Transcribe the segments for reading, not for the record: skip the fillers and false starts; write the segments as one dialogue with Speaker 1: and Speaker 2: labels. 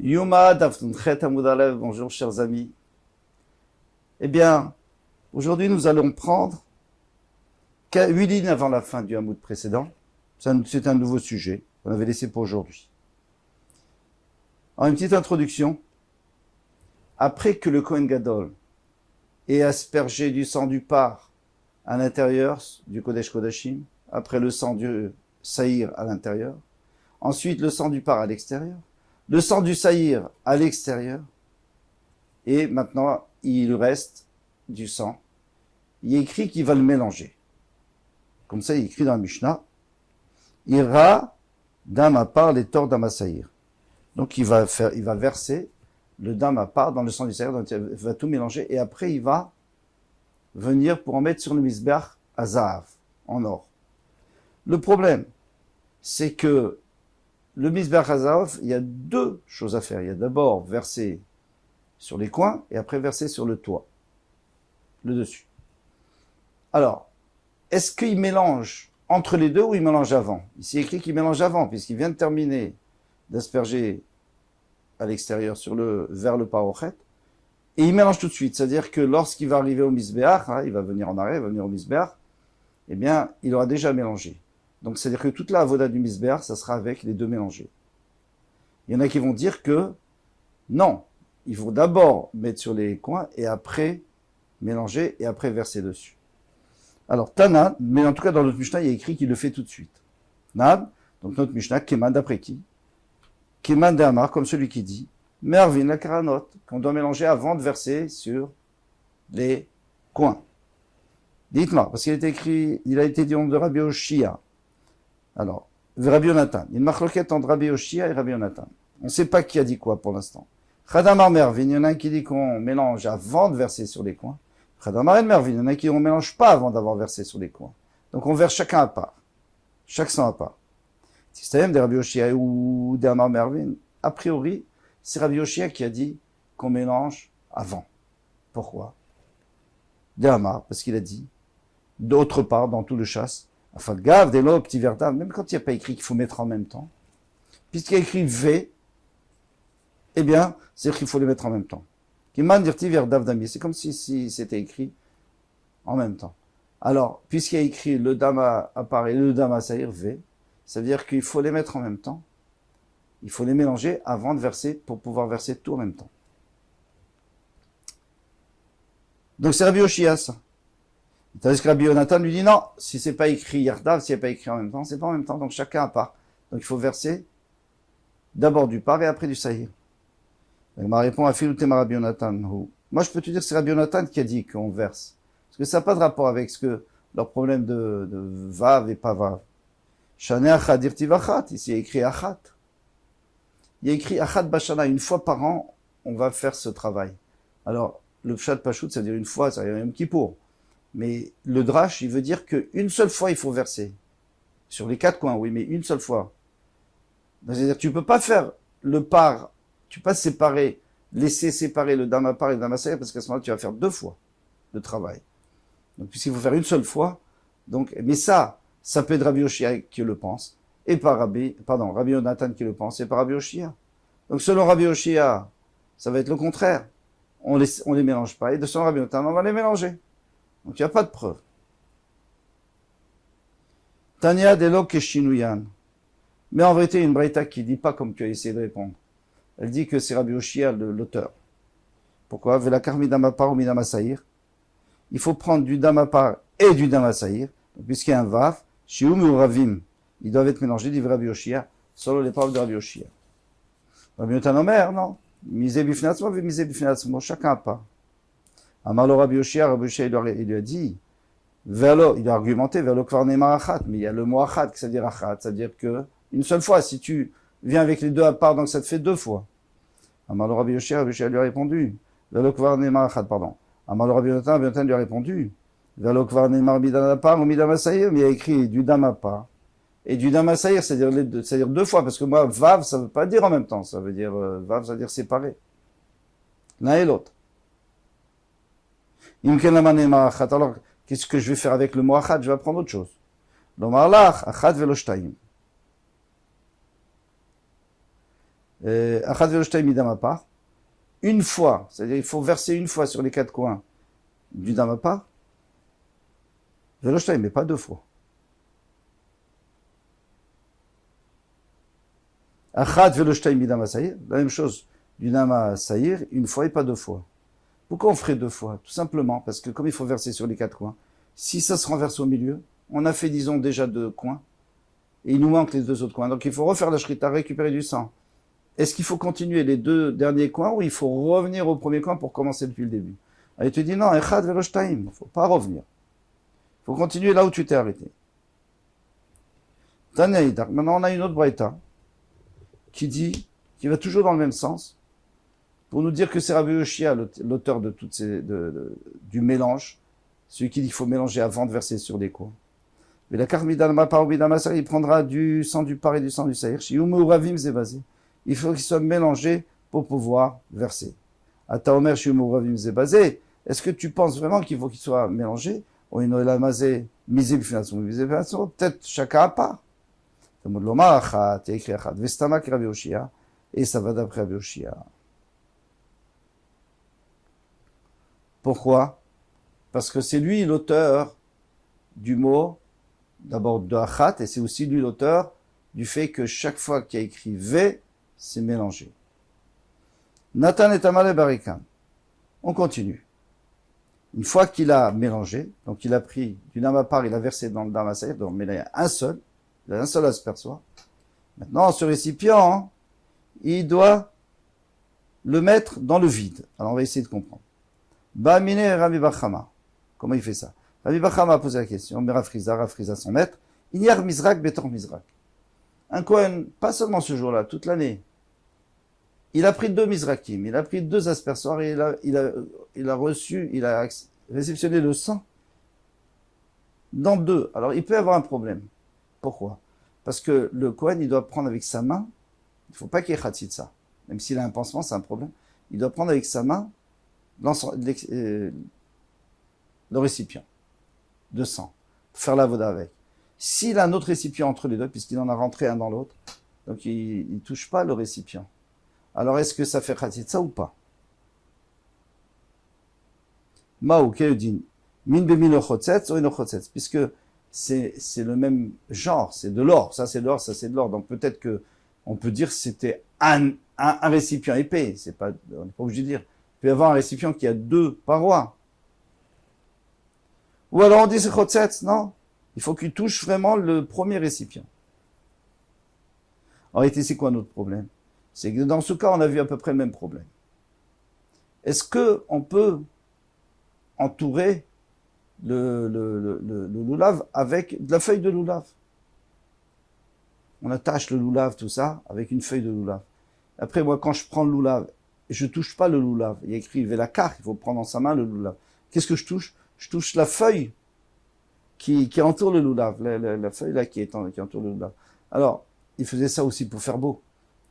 Speaker 1: Yuma Daftunchet Amoudalev, bonjour chers amis. Eh bien, aujourd'hui nous allons prendre 8 lignes avant la fin du Hamoud précédent. C'est un nouveau sujet qu'on avait laissé pour aujourd'hui. En une petite introduction, après que le Kohen Gadol ait aspergé du sang du par à l'intérieur du Kodesh Kodashim, après le sang du Saïr à l'intérieur, ensuite le sang du par à l'extérieur, le sang du Saïr à l'extérieur, et maintenant il reste du sang. Il est écrit qu'il va le mélanger. Comme ça, il est écrit dans la Mishnah, Ira dam à part les torts d'Amasaïr. Donc il va verser le dam à part dans le sang du Saïr, donc il va tout mélanger, et après il va venir pour en mettre sur le misbeach à Zahav, en or. Le problème, c'est que le misbeach à Zahav, il y a deux choses à faire. Il y a d'abord verser sur les coins, et après verser sur le toit, le dessus. Alors, est-ce qu'il mélange entre les deux ou il mélange avant? Ici, il est écrit qu'il mélange avant, puisqu'il vient de terminer d'asperger à l'extérieur vers le parochet, et il mélange tout de suite. C'est-à-dire que lorsqu'il va arriver au misbeach, il va venir en arrière, il va venir au misbeach, eh bien, il aura déjà mélangé. Donc, c'est-à-dire que toute la avoda du misbeach, ça sera avec les deux mélangés. Il y en a qui vont dire que non, il faut d'abord mettre sur les coins et après mélanger et après verser dessus. Alors, Tana, mais en tout cas dans notre Mishnah, il y a écrit qu'il le fait tout de suite. Nab, donc notre Mishnah, Keman d'après qui? Keman d'Amar, comme celui qui dit, Mervin la karanot, qu'on doit mélanger avant de verser sur les coins. Dites-moi, parce qu'il a été dit de Rabbi Oshia. Alors, Rabbi Yonatan. Il y a une marloquette entre Rabbi Oshia et Rabbi Yonatan. On ne sait pas qui a dit quoi pour l'instant. Chadamar Mervin, il y en a un qui dit qu'on mélange avant de verser sur les coins. Chadamar Mervin, il y en a un qui dit qu'on ne mélange pas avant d'avoir versé sur les coins. Donc on verse chacun à part. Chaque sang à part. Si c'est de Rabbi Oshia ou d'Amar Mervin, a priori, c'est Rabbi Oshia qui a dit qu'on mélange avant. Pourquoi? D'Amar, parce qu'il a dit, d'autre part, dans tout le chasse, afin de gave, des lots, petit verdav, même quand il n'y a pas écrit qu'il faut mettre en même temps, puisqu'il y a écrit V, eh bien, c'est-à-dire qu'il faut les mettre en même temps. C'est comme si c'était écrit en même temps. Alors, puisqu'il y a écrit le dama à part et le dama saïr V, ça veut dire qu'il faut les mettre en même temps. Il faut les mélanger avant de verser pour pouvoir verser tout en même temps. Donc c'est Rabbi Oshia, ça. Tandis que Rabbi Yonatan lui dit non, si c'est pas écrit Yardav, si c'est pas écrit en même temps, c'est pas en même temps, donc chacun à part. Donc il faut verser d'abord du par et après du saïr. Donc ma réponse à Filoutema Rabbi Yonatan. Moi je peux te dire que c'est Rabbi Yonatan qui a dit qu'on verse. Parce que ça n'a pas de rapport avec leur problème de vav et pas vav. Shane achad dirtiv achat, ici il y a écrit achat. Il y a écrit achat bashana, une fois par an, on va faire ce travail. Alors, le pshat pachout, ça veut dire une fois, ça veut dire Yom Kippour. Mais le drash, il veut dire qu'une seule fois, il faut verser. Sur les 4 coins, oui, mais une seule fois. C'est-à-dire, tu peux pas faire le par, tu peux pas laisser séparer le dama par et le dama saïr, parce qu'à ce moment-là, tu vas faire 2 fois le travail. Donc, puisqu'il faut faire une seule fois, donc, mais ça peut être Rabbi Oshia qui le pense, et pas Rabbi Yonatan qui le pense, et pas Rabbi Oshia. Donc, selon Rabbi Oshia, ça va être le contraire. On les mélange pas, et de selon Rabbi Yonatan, on va les mélanger. Donc, il n'y a pas de preuve. Tania Delo Keshinuyan. Mais en vérité, une braïta qui dit pas comme tu as essayé de répondre. Elle dit que c'est Rabbi Oshia l'auteur. Pourquoi? Velakar midama par ou midama saïr. Il faut prendre du dama par et du dama saïr. Puisqu'il y a un vaf, shium ou ravim. Ils doivent être mélangés, dit Rabbi Oshia, selon les paroles de Rabbi Oshia. Rabbi Yonatan Omer, non. Misé bifnatzmo, misé bifnatzmo, chacun à part. Amalo Rabbi Oshia, il lui a dit, il a argumenté, vers le kvarnema achat, mais il y a le mot achat, c'est-à-dire achat, c'est-à-dire que, une seule fois, si tu viens avec les deux à part, donc ça te fait 2 fois. Amalo Rabbi Oshia lui a répondu, vers le kvarnema achat, pardon. Amalo Rabbi Yonatan lui a répondu, vers le kvarnema midama par ou midama saïr, mais il y a écrit du dama par. Et du dama saïr, c'est-à-dire 2 fois, parce que moi, vav, ça veut pas dire en même temps, ça veut dire, vav, ça veut dire séparé. L'un et l'autre. Alors, qu'est-ce que je vais faire avec le mot achat? Je vais apprendre autre chose. L'omar lach, achat velo shtaim. Achad velo shtayim midam apar. Une fois, c'est-à-dire il faut verser une fois sur les 4 coins du dam apar. Velo shtayim, mais pas 2 fois. Achad velo shtayim midam asayir. La même chose du dam asayir, une fois et pas 2 fois. Pourquoi on ferait 2 fois? Tout simplement parce que comme il faut verser sur les 4 coins, si ça se renverse au milieu, on a fait, disons, déjà 2 coins, et il nous manque les 2 autres coins. Donc il faut refaire la shrita, récupérer du sang. Est-ce qu'il faut continuer les 2 derniers coins, ou il faut revenir au premier coin pour commencer depuis le début? Alors il te dit non, echad velo shtayim, il faut pas revenir. Il faut continuer là où tu t'es arrêté. Tanaïdak. Maintenant on a une autre braïta, qui va toujours dans le même sens, pour nous dire que c'est Rabbi Yoshia, l'auteur de toutes du mélange, celui qui dit qu'il faut mélanger avant de verser sur les coins. Mais la karmidalma par il prendra du sang du par et du sang du saïr. Il faut qu'il soit mélangé pour pouvoir verser. Ataomer est-ce que tu penses vraiment qu'il faut qu'il soit mélangé? Peut-être chacun à part. Et ça va d'après Rabbi Yoshia. Pourquoi? Parce que c'est lui l'auteur du mot, d'abord de achat, et c'est aussi lui l'auteur du fait que chaque fois qu'il y a écrit V, c'est mélangé. Nathan et Tamale Barikan. On continue. Une fois qu'il a mélangé, donc il a pris du namapar, il a versé dans le damasayr, donc mais il a un seul aspersoir. Maintenant, ce récipient, il doit le mettre dans le vide. Alors on va essayer de comprendre. Ba'amine Rabbi Bachama. Comment il fait ça? Rabbi Bachama a posé la question, mais Rafriza son maître, il y a Mizrak Betor Mizrak. Un Kohen, pas seulement ce jour-là, toute l'année, il a pris 2 Mizrakim, il a pris 2 aspersoirs et il a réceptionné le sang dans 2. Alors il peut avoir un problème. Pourquoi? Parce que le Kohen, il doit prendre avec sa main, il ne faut pas qu'il y ait Khatsitsa. Même s'il a un pansement, c'est un problème. Il doit prendre avec sa main le récipient de sang, pour faire la voda avec. S'il a un autre récipient entre les deux, puisqu'il en a rentré un dans l'autre, donc il ne touche pas le récipient. Alors est-ce que ça fait khatitsa ou pas? Ma'u keudin min bemino chotzetz ou ino chotzetz, puisque c'est le même genre, c'est de l'or, ça c'est de l'or, ça c'est de l'or, donc peut-être que on peut dire que c'était un récipient épais, on n'est pas obligé de dire. Il peut y avoir un récipient qui a 2 parois. Ou alors on dit c'est chotzetz, non? Il faut qu'il touche vraiment le premier récipient. En réalité, c'est quoi notre problème? C'est que dans ce cas, on a vu à peu près le même problème. Est-ce que on peut entourer le loulav avec de la feuille de loulav? On attache le loulav, tout ça, avec une feuille de loulav. Après, moi, quand je prends le loulav, je touche pas le loulav. Il y a écrit velakar, il faut prendre dans sa main le loulav. Qu'est-ce que je touche? Je touche la feuille qui entoure le loulav, la feuille là qui entoure le loulav. Alors, il faisait ça aussi pour faire beau.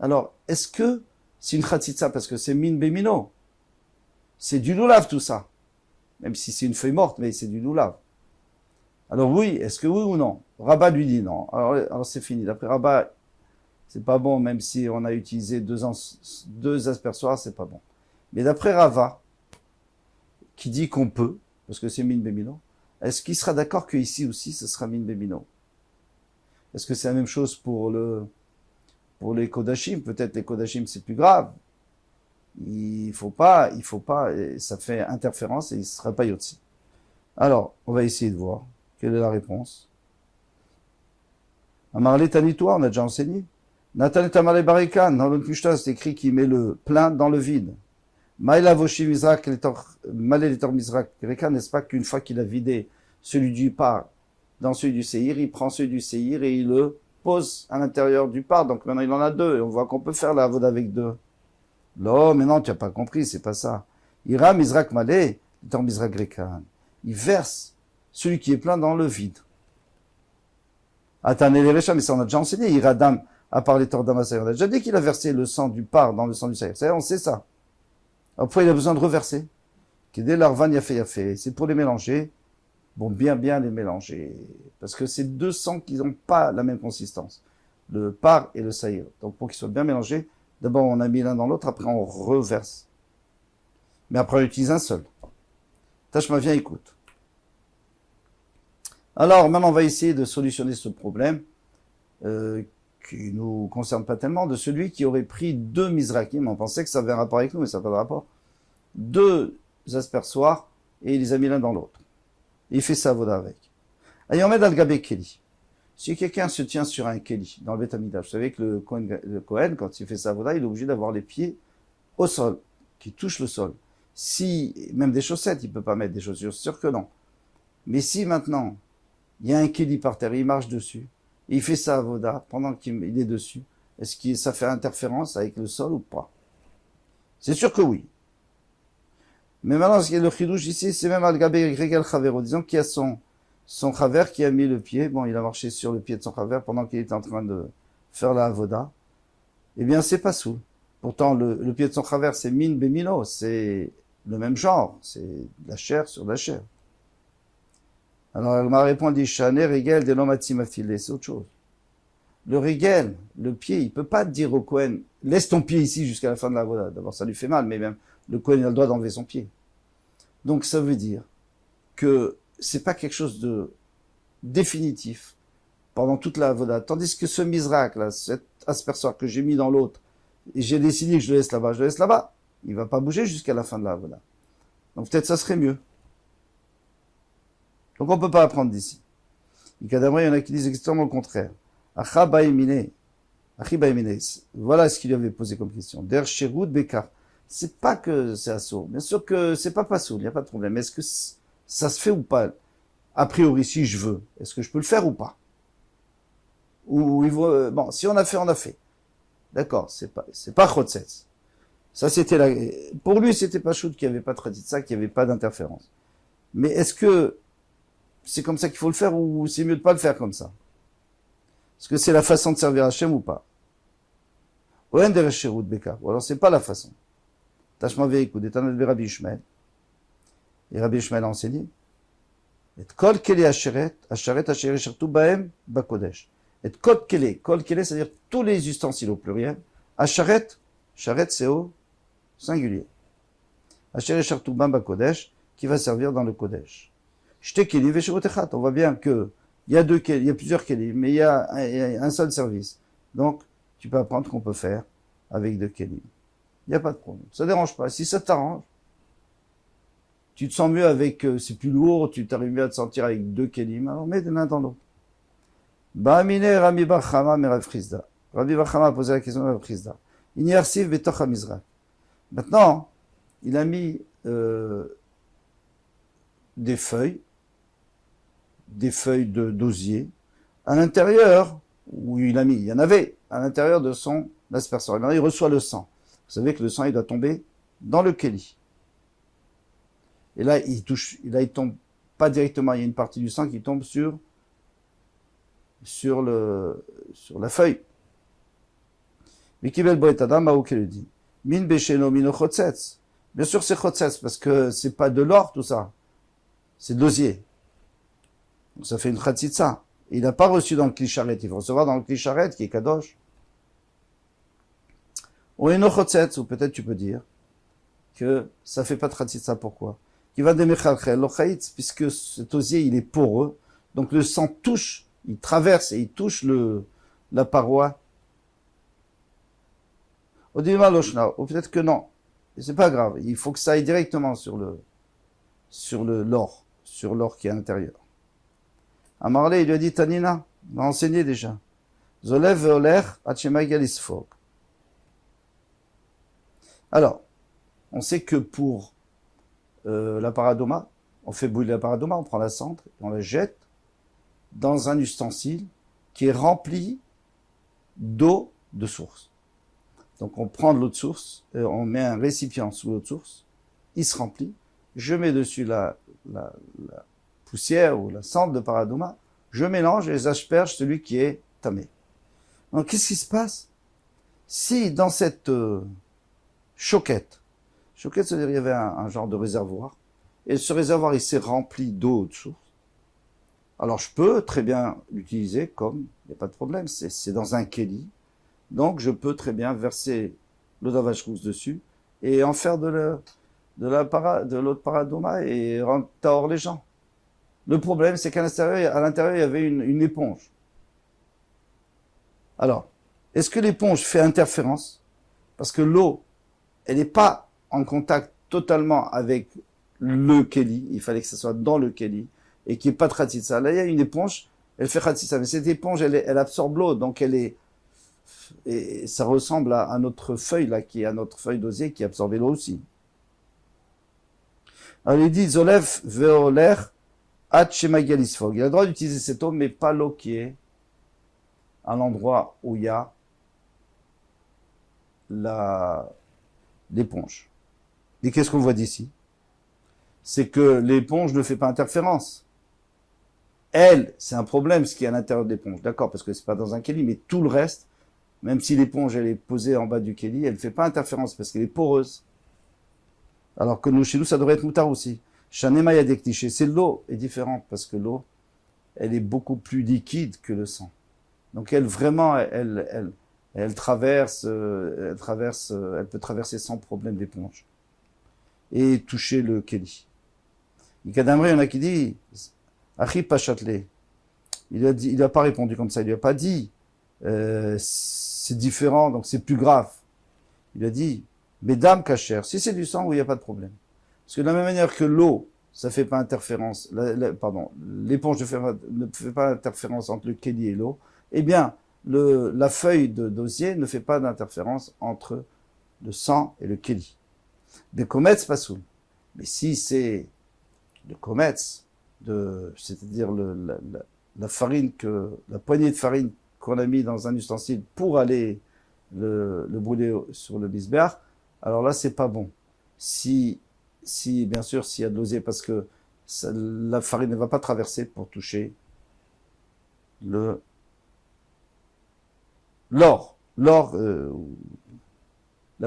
Speaker 1: Alors, est-ce que c'est une khatsitsa parce que c'est min bemino? C'est du loulav tout ça. Même si c'est une feuille morte, mais c'est du loulav. Alors oui, est-ce que oui ou non? Rabat lui dit non. Alors c'est fini. D'après Rabat, c'est pas bon, même si on a utilisé 2 aspersoirs, c'est pas bon. Mais d'après Rava, qui dit qu'on peut, parce que c'est min bemino, est-ce qu'il sera d'accord que ici aussi ce sera min bemino? Est-ce que c'est la même chose pour les kodashim? Peut-être les kodashim c'est plus grave. Il faut pas, et ça fait interférence et il ne sera pas yotzi. Alors, on va essayer de voir quelle est la réponse. Amarle Tanitoua, on a déjà enseigné. Nathan et Amarle Barikan, dans le Mishnah, c'est écrit qu'il met le plein dans le vide. Maïla Voshi Mizrak, Malé Letor Mizrak, n'est-ce pas qu'une fois qu'il a vidé celui du par dans celui du Seir, il prend celui du Seir et il le pose à l'intérieur du par. Donc maintenant il en a 2 et on voit qu'on peut faire la avoda avec 2. Non, mais non, tu n'as pas compris, c'est pas ça. Ira Mizrak Malé, Letor Mizrak Rekan. Il verse celui qui est plein dans le vide. Attends, les Récha, mais ça on a déjà enseigné. Iradam a parlé Tordamasay. On a déjà dit qu'il a versé le sang du par dans le sang du Seir. Ça, on sait ça. Après, il a besoin de reverser. Kedé l'arvan yafé. C'est pour les mélanger. Bon, bien les mélanger. Parce que c'est 2 sangs qui n'ont pas la même consistance. Le par et le saïr. Donc, pour qu'ils soient bien mélangés, D'abord, on a mis l'un dans l'autre, après on reverse. Mais après, on utilise un seul. Tashma, viens, écoute. Alors, maintenant, on va essayer de solutionner ce problème qui nous concerne pas tellement, de celui qui aurait pris 2 Mizrakim. On pensait que ça avait un rapport avec nous, mais ça n'a pas de rapport. 2 aspersoirs, et il les a mis l'un dans l'autre. Il fait sa voda avec. Ayomed al-Gabé Keli. Si quelqu'un se tient sur un Keli, dans le Beth Amidash, vous savez que le Kohen, quand il fait sa voda, il est obligé d'avoir les pieds au sol, qui touchent le sol. Si, même des chaussettes, il peut pas mettre des chaussures, c'est sûr que non. Mais si maintenant, il y a un Keli par terre, il marche dessus, et il fait sa voda pendant qu'il est dessus, est-ce que ça fait interférence avec le sol ou pas? C'est sûr que oui. Mais maintenant, ce qui est le chidouche ici, c'est même al-Gabé Regel Chavero. Disons qu'il y a son chaver qui a mis le pied, bon, il a marché sur le pied de son chaver pendant qu'il était en train de faire la avoda. Eh bien, c'est pas soul. Pourtant, le pied de son chaver, c'est min bemino, c'est le même genre, c'est de la chair sur de la chair. Alors, elle m'a répondu, Shané Regel de l'omatimafilé, c'est autre chose. Le Regel, le pied, il peut pas dire au Kohen, laisse ton pied ici jusqu'à la fin de la avoda. D'abord, ça lui fait mal, mais même, le Kohen a le droit d'enlever son pied. Donc, ça veut dire que c'est pas quelque chose de définitif pendant toute la avoda. Tandis que ce misrak, là, cet aspersoir que j'ai mis dans l'autre, et j'ai décidé que je le laisse là-bas, je le laisse là-bas. Il va pas bouger jusqu'à la fin de la avoda. Donc peut-être ça serait mieux. Donc on peut pas apprendre d'ici. Il y en a qui disent exactement le contraire. Achabaimine. Voilà ce qu'il lui avait posé comme question. Der Sherut Bekar. C'est pas que c'est assourd. Bien sûr que c'est pas sourd, il n'y a pas de problème. Est-ce que ça se fait ou pas? A priori, si je veux, est-ce que je peux le faire ou pas? Ou il faut, bon, si on a fait, on a fait. D'accord, c'est pas Chotzetz. Ça, c'était pour lui, c'était pas Chout qu'il n'y avait pas de ça, qu'il n'y avait pas d'interférence. Mais est-ce que c'est comme ça qu'il faut le faire ou c'est mieux de pas le faire comme ça? Est-ce que c'est la façon de servir Hachem ou pas? Ou alors c'est pas la façon. Tashma ve'écoute, éternel de Rabbi Ishmael. Et Rabbi Ishmael a enseigné. Et kol keli asheret asher yishartu bahem bakodesh. Et kol keli, c'est-à-dire tous les ustensiles au pluriel. Asharet, sharet c'est au singulier. Asher yishartu bahem bakodesh, qui va servir dans le kodesh. Shte keli veshirotechat. On voit bien que il y a plusieurs kelim, mais il y a un seul service. Donc, tu peux apprendre qu'on peut faire avec 2 kelim. Il n'y a pas de problème. Ça dérange pas. Si ça t'arrange, tu te sens mieux avec, c'est plus lourd, tu t'arrives mieux à te sentir avec 2 kelim, alors mets de l'un dans l'autre. Ba'amine Rabbi Bar Chama me Rav Chizda. Rabbi Bar Chama a posé la question à Rav Chizda. Inyarsiv betoch hamizrak. Maintenant, il a mis des feuilles d'osier à l'intérieur, où il y en avait à l'intérieur de son aspersoir. Et maintenant, il reçoit le sang. Vous savez que le sang, il doit tomber dans le keli. Et là, il tombe pas directement. Il y a une partie du sang qui tombe sur la feuille. Mikibel Boetadam Maouké le dit. Min besheno mino chotzetz. Bien sûr, c'est chotzetz, parce que c'est pas de l'or, tout ça. C'est de l'osier. Donc, ça fait une chatzitza. Il n'a pas reçu dans le klisharet. Il va recevoir dans le klisharet, qui est kadosh. Ou eno chotzetz, ou peut-être tu peux dire que ça fait pas de chatzitza. Pourquoi? Qui va demechalchel lochaitz, puisque cet osier, il est poreux. Donc, le sang touche, il traverse et il touche la paroi. Ou peut-être que non. Et c'est pas grave. Il faut que ça aille directement sur l'or qui est à l'intérieur. Amarle, il lui a dit, Tanina, on a enseigné déjà. Zolev veoler achemagal isfog. Alors, on sait que pour la paradoma, on fait bouillir la paradoma, on prend la cendre, on la jette dans un ustensile qui est rempli d'eau de source. Donc on prend de l'eau de source, on met un récipient sous l'eau de source, il se remplit, je mets dessus la poussière ou la cendre de paradoma, je mélange et j'asperge celui qui est tamé. Donc qu'est-ce qui se passe si dans cette choquette, c'est-à-dire il y avait un genre de réservoir, et ce réservoir il s'est rempli d'eau de source, alors je peux très bien l'utiliser comme, il n'y a pas de problème, c'est dans un keli, donc je peux très bien verser l'eau d'avachrousse dessus, et en faire de l'eau de paradoma et rendre tahor les gens. Le problème, c'est qu'à l'intérieur, il y avait une éponge. Alors, est-ce que l'éponge fait interférence? Parce que l'eau, elle n'est pas en contact totalement avec le keli. Il fallait que ça soit dans le keli et qu'il n'y ait pas de khatitsa. Là, il y a une éponge, elle fait khatitsa. Mais cette éponge, elle absorbe l'eau. Donc, et ça ressemble à notre feuille, là, qui est à notre feuille d'osier qui absorbe l'eau aussi. Alors, il dit, Zolev veoler at shemagalisfog. Il a le droit d'utiliser cette eau, mais pas l'eau qui est à l'endroit où il y a l'éponge. Et qu'est-ce qu'on voit d'ici? C'est que l'éponge ne fait pas interférence. Elle, c'est un problème ce qui est à l'intérieur de l'éponge, d'accord, parce que c'est pas dans un keli, mais tout le reste, même si l'éponge elle est posée en bas du keli, elle ne fait pas interférence parce qu'elle est poreuse. Alors que chez nous, ça devrait être moutar aussi. Shanema yadektiché, c'est l'eau est différente parce que l'eau, elle est beaucoup plus liquide que le sang. Donc elle vraiment, elle traverse, elle peut traverser sans problème l'éponge et toucher le keli. Il y en a qui dit, Achi Pachatlet, il a pas répondu comme ça, il lui a pas dit, c'est différent, donc c'est plus grave. Il a dit, Mesdames cachères, si c'est du sang, oui, il n'y a pas de problème. Parce que de la même manière que l'eau, ça fait pas interférence, l'éponge ne fait pas interférence entre le keli et l'eau, eh bien, la feuille d'osier ne fait pas d'interférence entre le sang et le keli. Des kometz pasoul. Mais si c'est le kometz, c'est-à-dire la farine la poignée de farine qu'on a mis dans un ustensile pour aller le brûler sur le bisbéar, alors là, c'est pas bon. Bien sûr, s'il y a de l'osier, parce que la farine ne va pas traverser pour toucher l'or, la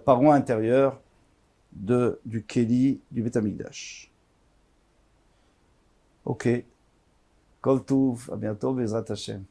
Speaker 1: paroi intérieure du keli du Beth Amikdash. Ok. Kol Touv, à bientôt, Bezrat Hashem.